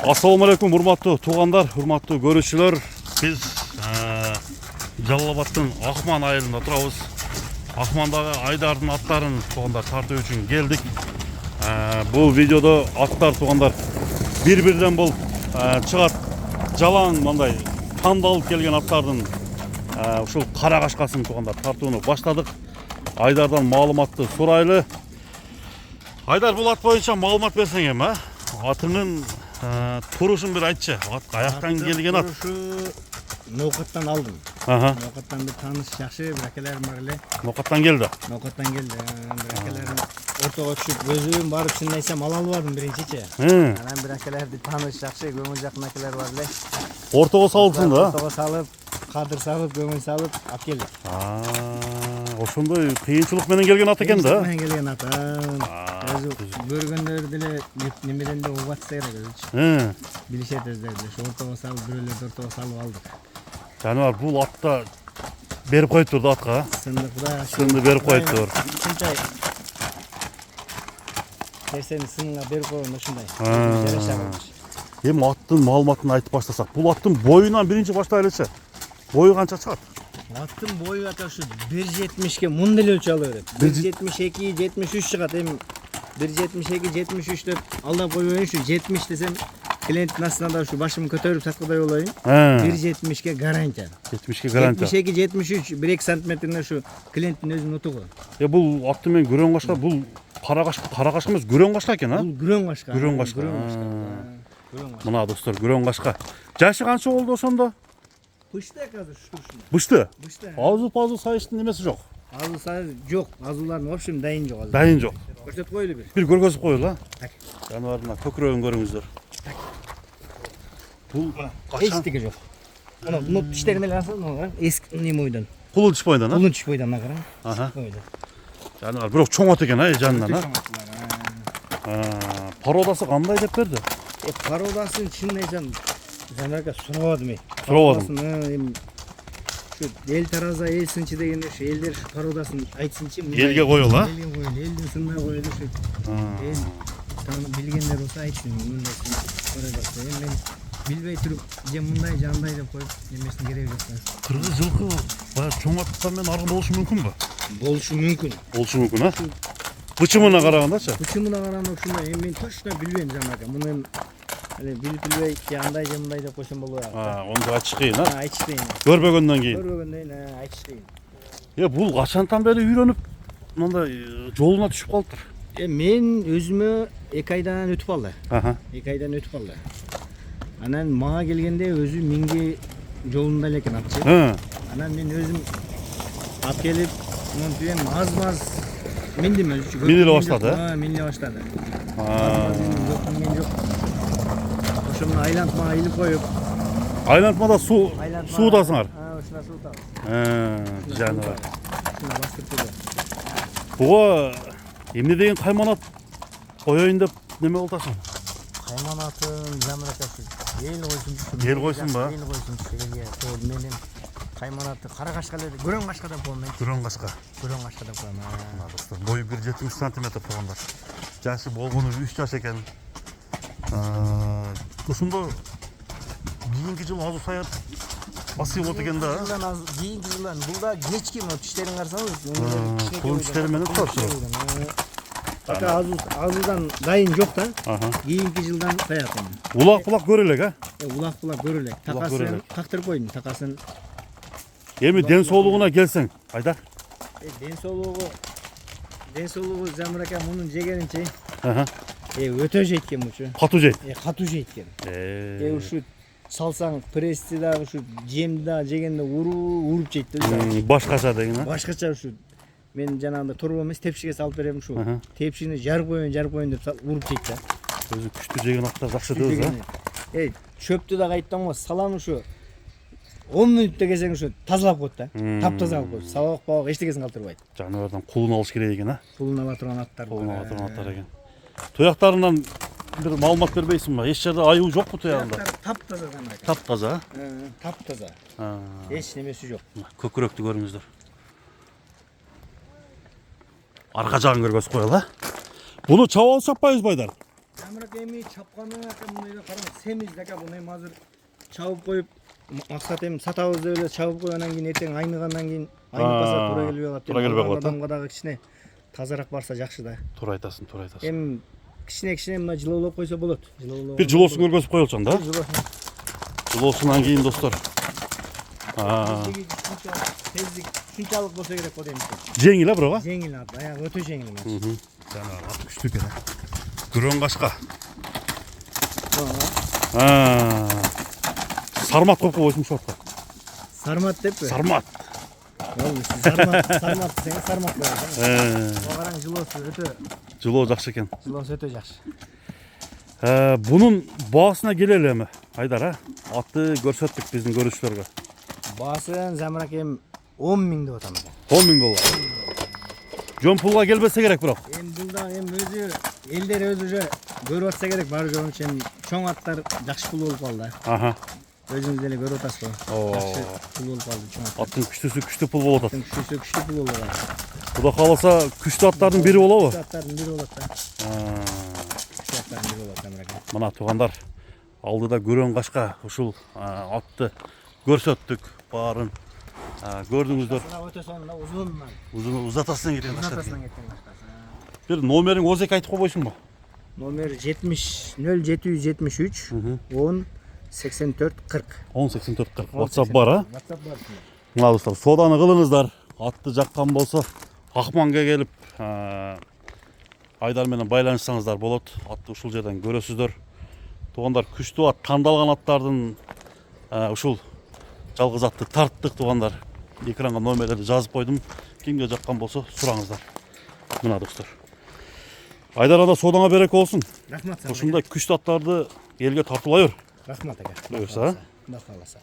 Assalamualaikum урматтуу туугандар, урматтуу көрүүчүлөр. Биз Жалал-Абадтын Акман айылында турабыз. Акмандагы айдардын аттарын туугандар тартуу үчүн келдик. Бул видеодо аттар туугандар бир-бирден болуп чыгат. Жалаң мындай тандалып келген аттардын ушул кара кашкасын туугандар тартууну баштадык. Айдардан маалыматты сурайлы. Айдар, бул ат боюнча маалымат берсең эми, атынын турушун бир айтчы. Ат каяктан келген ат? Ноокаттан алдым. Ноокаттан бир тааныш жакшы бир акелерим бар эле. Ноокаттан келди. Ноокаттан келди. Бир акелерим ортого түшүп, өзүм барып чын айтсам ала албадым биринчичи. Анан бир акелерди тааныш жакшы, көңүл жакын акелер бар эле. Ортого салыпсың да? Ортого салып, кадыр салып, көңүл салып алып келдик. Ошондой кыйынчылык менен келген ат экен да? Менен келген ат. Өзү көргөндөр деле немеден да угуп атса керек өзүчү. Билишет өздөрү деле. Ортого салып, бирөөлөрдү ортого салып алдык. Жаныбар, бул атта берип коюптур да атка. Сынды берип коюптур. Ушунчай нерсени сынга берип койгон ушундай. Жараша болчу. Эми аттын маалыматын айтып баштасак, бул аттын боюнан биринчи баштайлычы. Бою канча чыгат? Аттын бою ата ушу 1.70ке мун деле өлчө ала берет. 1.72, 73 чыгат. Эми 1.72, 73 деп алдап койбойюн, ушу 70 десем клиенттин астына да ушу башымды көтөрүп саткыдай болоюн. 1.70ке гарантия. 70ке гарантия. 72, 73, 1-2 сантиметрин ушу клиенттин өзүнүн утугу. Бул атты мен көрөн кашка, бул кара кашка эмес, көрөн кашка экен, Бул көрөн кашка. Көрөн кашка. Мына достор, көрөн кашка. Жашы канча болду ошондо? Бышты азыр шурушунда. Бышты? Бышты. Азуу сайыштын немеси жок. Азуу сайы жок. Азуулардын в общем дайын жок азыр. Дайын жок. Көрсөтүп коелу бир. Бир көргөзүп коелу, Так. Жаныбардын көкүрөгүн көрүңүздөр. Бул Эчтеги жок. Мына тиштерин эле алсаң, эски неме бойдон. кулун тиш бойдон, Кулун тиш бойдон кара. Жаныбар, бирок чоң ат экен, жанынан, Породасы кандай деп берди? Породасын чын айтсам, жанарга сурабадым. Сурабадым. Эми ушу эл тараза, эл сынчы деген ушу элдер ушу породасын айтсынчы. Элге коелу, Элге коелу, элдин сынына коелу ушу. Эл билгендер болсо айтсын, мындай породасы. Эми мен билбей туруп, же мындай, же андай деп коюп, немесин кереги жок. Кыргыз жылкы баягы чоң аттан мен аргы болушу мүмкүнбү? Болушу мүмкүн. Болушу мүмкүн, Бычымына карагандачы? Бычымына караганда ушундай, эми мен точно билбейм жанака. Муну билбей, андай же мындай деп койсом болбой калат. Onu açık kıyın, Айтыш кыйын. Görmegönden keyin. Көрбөгөндөн айтыш кыйын. Бул качантан бери үйрөнүп, мындай жолуна түшүп калыптыр. Мен өзүмө 2 айдан өтүп калды. 2 айдан өтүп калды. Анан мага келгенде өзү минге жолунда эле экен атчы. Анан мен өзүм алып келип, монтуем аз-маз мендим өзүчү. Миниле баштады, Миниле баштады. Минген жок. Ошону айлантмага илип коюп. Айлантмада суудасыңар. Ушуна суутабыз. Жаныбар. Ушуна бастырып коюп. Буга эмне деген кайманат коёюн деп неме болтасың? Кайманатын замыракасы. Эл койсун. Эл койсун ба? Эл койсун. Менин кайманаты кара кашка эле, көрөн кашка деп коем мен. Көрөн кашка. Көрөн кашка деп коем. Бою 1.70 см болгондор. Жашы болгону 3 жаш экен. Ушундо кийинки жыл азуу саят басып болот экен да. Кийинки жылдан булда кечки мына тиштерин карасаңыз, Кулун тиштери менен турат. Пока азуудан дайын жок да. Кийинки жылдан саят. Улак-булак көрө элек, Улак-булак көрө элек. Такасын кактырып койдум, такасын. Эми ден соолугуна келсең, Айдар. Ден соолугу Замырака мунун жегенинчи. Өтө жейт экен мучу. Катуу жейт. Катуу жейт экен. Ушу салсаң прести да ушу жемди да жегенде уруп жейт да. Башкача деген, Башкача ушу. Мен жанагындай торбо эмес тепшиге салып берем ушу. Тепшини жарып коеюн деп уруп жейт да. Өзү күчтүү жеген аттар жакшы дебиз, Чөптү да кайттан салам ушу 10 мүнөттө келсең ушу тазалап коет да. Таптаза алып коет. Сабак эчтекесин калтырбайт. Жаныбардан кулун алыш керек экен, Кулун ала турган аттар. Экен. Туяктарынан бир маалымат бербейсиңби? Эч жерде аюу жокпу туягында? Таптаза жанагы. Таптаза? Таптаза. Эч немеси жок. Көкүрөктү көрүңүздөр. Арка жагын көргөзүп коелу, Bunu çaval çapпайбыз байдар. Замрак эми чапканы мындайда караңыз, семиз дека буну эми азыр чабып коюп, максат эми сатабыз деп эле чабып коюп, анан кийин эртең айныгандан кийин айнып калса туура келбей калат. Туура келбей калат. Адамга дагы кичине тазараак барса жакшы да. Туура айтасың, туура айтасың. Эми кичине мына жылоолоп койсо болот. Бир жылоосун көргөзүп коелчуң да. Жылоосунан кийин достор. Тездик шунчалык болсо керек го дейм. Жеңил а бирок а? Жеңил ат, аягы өтө жеңил. Жана ат күчтүү экен. Күрөн кашка. Сармат коюп койсуң ошо атка. Сармат деппи? Сармат. Сармат десең сармат коёсуң. Караң жылоосу өтө. Жылоо жакшы экен. Жылоосу өтө жакшы. Бунун баасына келели эми. Айдар а? Атты көрсөттүк биздин көрүүчүлөргө. Баасын Замрак эми 10 миң деп атам экен. 10 миң доллар. Жон пулга келбесе керек бирок. Эми булда эми өзү элдер өзү уже көрүп атса керек, баары жоончу эми чоң аттар жакшы пул болуп калды. Өзүңүз деле көрүп атасыз го. Жакшы пул болуп калды чоң аттар. Аттын күчтүүсү күчтүү пул болуп атат. Күчтүү пул болуп калды. Кудай кааласа күчтүү аттардын бири болобу? Күчтүү аттардын бири болот да. Күчтүү аттардын бири болот Замрак. Мына туугандар, алдыда көрөн кашка ушул атты көрсөттүк, баарын көрдүңүздөр. Өтө сонун, узун. Узатасынан кеткен кашка. Узатасынан кеткен кашка. Бир номериң озек айтып койбойсуңбу? Номер 0773 10 84 40. 10 84 40. WhatsApp бар, а? WhatsApp бар. Мына достор, сооданы кылыңыздар. Атты жаккан болсо, Акманга келип, Айдар менен байланышсаңыздар болот. Атты ушул жерден көрөсүздөр. Туугандар, күчтүү ат, тандалган аттардын ушул жалгыз атты тарттык туугандар. Экранга номерлерди жазып койдум. Кимге жаккан болсо сураңыздар. Мына достор. Айдарада соодаңа береке болсун. Рахмат. Ушундай күчтүү аттарды элге тартуулай бер. Рахмат ака. Буюрса. Бакаласа.